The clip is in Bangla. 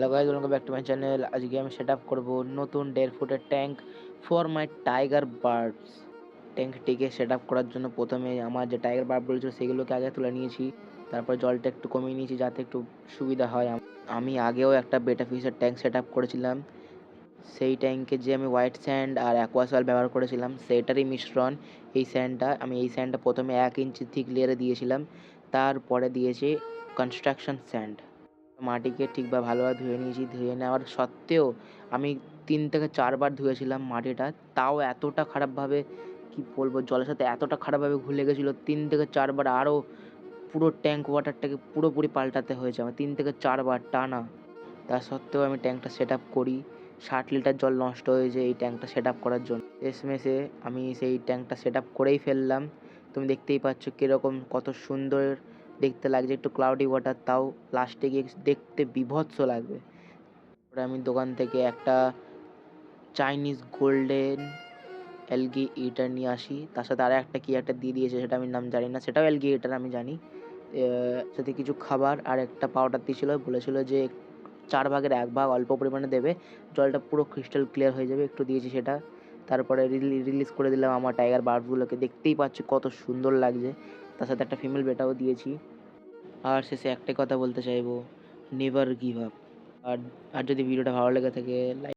Hello guys, welcome back to my channel. আজকে আমি সেট আপ করবো নতুন 1.5 ফুটের tank for my tiger barbs. ট্যাঙ্কটিকে সেট আপ করার জন্য প্রথমে আমার যে টাইগার বার্বগুলো ছিল সেগুলোকে আগে তুলে নিয়েছি। তারপর জলটা একটু কমিয়ে নিয়েছি যাতে একটু সুবিধা হয়। আমি আগেও একটা বেটা ফিশের ট্যাঙ্ক সেট আপ করেছিলাম। সেই ট্যাঙ্কে যে আমি হোয়াইট স্যান্ড আর অ্যাকোয়া সয়েল ব্যবহার করেছিলাম সেটারই মিশ্রণ এই স্যান্ডটা। এই স্যান্ডটা প্রথমে 1 ইঞ্চি থিক লেয়ারে দিয়েছিলাম, তারপরে দিয়েছি কনস্ট্রাকশন স্যান্ড। মাটিকে ঠিকভাবে ভালোভাবে ধুয়ে নিয়েছি। ধুয়ে নেওয়ার সত্ত্বেও আমি 3 থেকে 4 বার ধুয়েছিলাম মাটিটা, তাও এতটা খারাপভাবে কি বলবো, জলের সাথে এতটা খারাপভাবে ঘুলে গেছিলো 3 থেকে 4 বার। আরও পুরো ট্যাঙ্ক ওয়াটারটাকে পুরোপুরি পাল্টাতে হয়েছে আমার 3 থেকে 4 বার টানা। তা সত্ত্বেও আমি ট্যাঙ্কটা সেট আপ করি। 60 লিটার জল নষ্ট হয়েছে এই ট্যাঙ্কটা সেট আপ করার জন্য। শেষমেশে আমি সেই ট্যাঙ্কটা সেট আপ করেই ফেললাম। তুমি দেখতেই পাচ্ছ কীরকম কত সুন্দর দেখতে লাগছে, একটু ক্লাউডি ওয়াটার, তাও লাস্টে গিয়ে দেখতে বীভৎস লাগবে। তারপরে আমি দোকান থেকে একটা চাইনিজ গোল্ডেন অ্যালগি ইটার নিয়ে আসি। তার সাথে আর একটা কি একটা দিয়ে দিয়েছে, সেটা আমি নাম জানি না, সেটাও অ্যালগি ইটার আমি জানি। সাথে কিছু খাবার আর একটা পাউডার দিয়েছিল, বলেছিল যে 4 ভাগের 1 ভাগ অল্প পরিমাণে দেবে, জলটা পুরো ক্রিস্টাল ক্লিয়ার হয়ে যাবে, একটু দিয়েছি সেটা। তারপরে রিলিজ করে দিলাম আমার টাইগার বার্বগুলোকে, দেখতেই পাচ্ছি কত সুন্দর লাগছে। তার সাথে একটা ফিমেল বেটাও দিয়েছি। আর শেষে একটাই কথা বলতে চাইবো, নেভার গিভ আপ। আর আর যদি ভিডিওটা ভালো লেগে থাকে লাইক